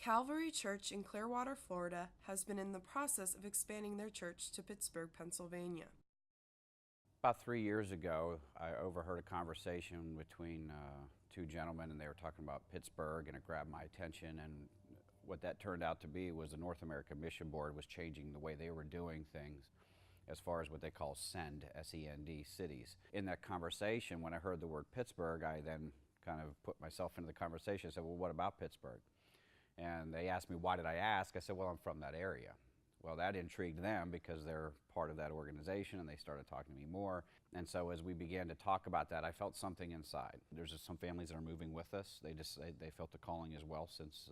Calvary Church in Clearwater, Florida, has been in the process of expanding their church to Pittsburg, Pennsylvania. About 3 years ago, I overheard a conversation between two gentlemen, and they were talking about Pittsburg, and it grabbed my attention. And what that turned out to be was the North American Mission Board was changing the way they were doing things as far as what they call SEND, S-E-N-D, cities. In that conversation, when I heard the word Pittsburgh, I then kind of put myself into the conversation. I said, well, what about Pittsburgh? And they asked me, why did I ask? I said, well, I'm from that area. Well, that intrigued them because they're part of that organization, and they started talking to me more. And so as we began to talk about that, I felt something inside. There's just some families that are moving with us. They felt the calling as well since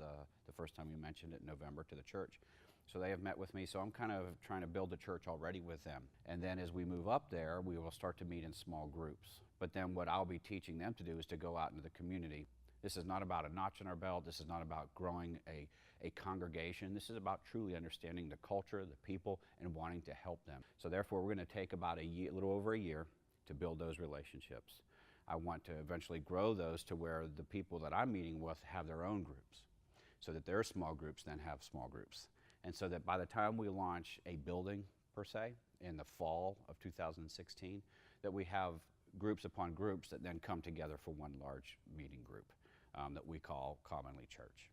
the first time you mentioned it in November to the church. So they have met with me, so I'm kind of trying to build a church already with them. And then as we move up there, we will start to meet in small groups. But then what I'll be teaching them to do is to go out into the community. This is not about a notch in our belt. This is not about growing a congregation. This is about truly understanding the culture, the people, and wanting to help them. So therefore, we're going to take about a little over a year to build those relationships. I want to eventually grow those to where the people that I'm meeting with have their own groups, so that their small groups then have small groups. And so that by the time we launch a building, per se, in the fall of 2016, that we have groups upon groups that then come together for one large meeting group that we call commonly church.